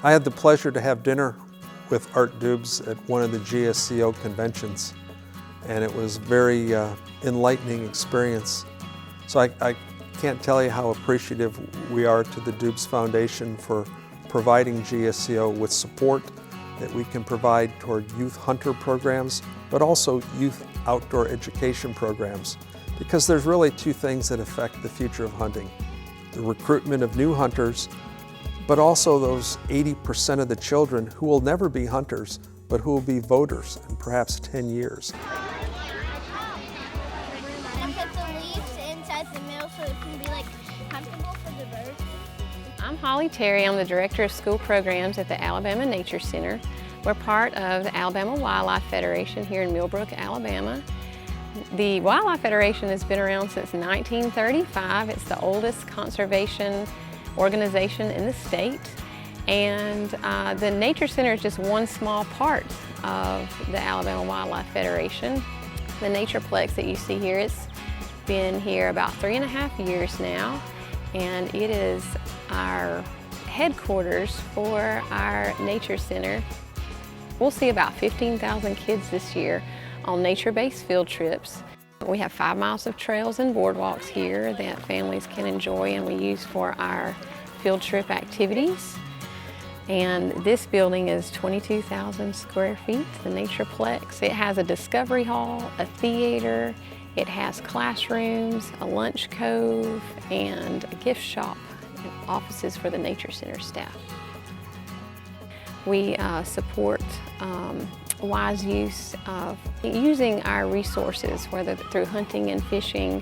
I had the pleasure to have dinner with Art Dubes at one of the GSCO conventions, and it was a very enlightening experience. So I can't tell you how appreciative we are to the Dubes Foundation for providing GSCO with support that we can provide toward youth hunter programs, but also youth outdoor education programs, because there's really two things that affect the future of hunting: the recruitment of new hunters, but also those 80% of the children who will never be hunters, but who will be voters in perhaps 10 years. And put the leaves inside the middle so it can be comfortable for the birds. I'm Holly Terry. I'm the Director of School Programs at the Alabama Nature Center. We're part of the Alabama Wildlife Federation here in Millbrook, Alabama. The Wildlife Federation has been around since 1935. It's the oldest conservation organization in the state, and the Nature Center is just one small part of the Alabama Wildlife Federation. The Natureplex that you see here, it's been here about 3.5 years now, and it is our headquarters for our Nature Center. We'll see about 15,000 kids this year on nature-based field trips. We have 5 miles of trails and boardwalks here that families can enjoy and we use for our field trip activities. And this building is 22,000 square feet, the Natureplex. It has a discovery hall, a theater, it has classrooms, a lunch cove, and a gift shop and offices for the Nature Center staff. We support wise use of using our resources, whether through hunting and fishing,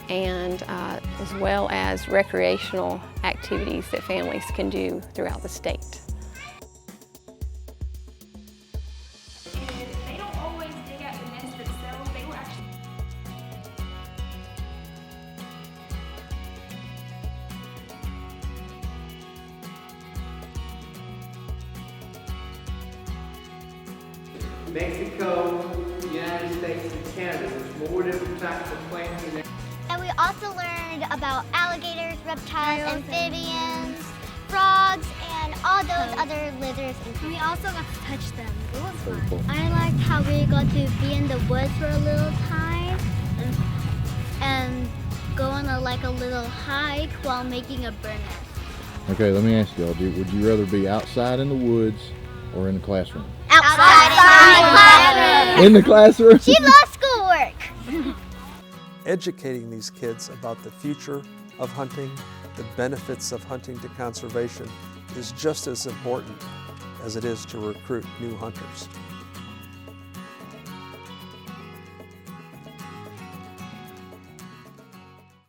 and as well as recreational activities that families can do throughout the state. They don't always dig out the nest themselves. They will actually. Mexico, United States, and Canada. There's more different types of plants in there. And we also learned about alligators, reptiles, amphibians, frogs, and all those other lizards. And we also got to touch them. It was fun. Cool. I liked how we got to be in the woods for a little time and go on a little hike while making a burn nest. Okay, let me ask y'all, would you rather be outside in the woods or in the classroom? Outside In the classroom? She loves schoolwork. Educating these kids about the future of hunting, the benefits of hunting to conservation, is just as important as it is to recruit new hunters.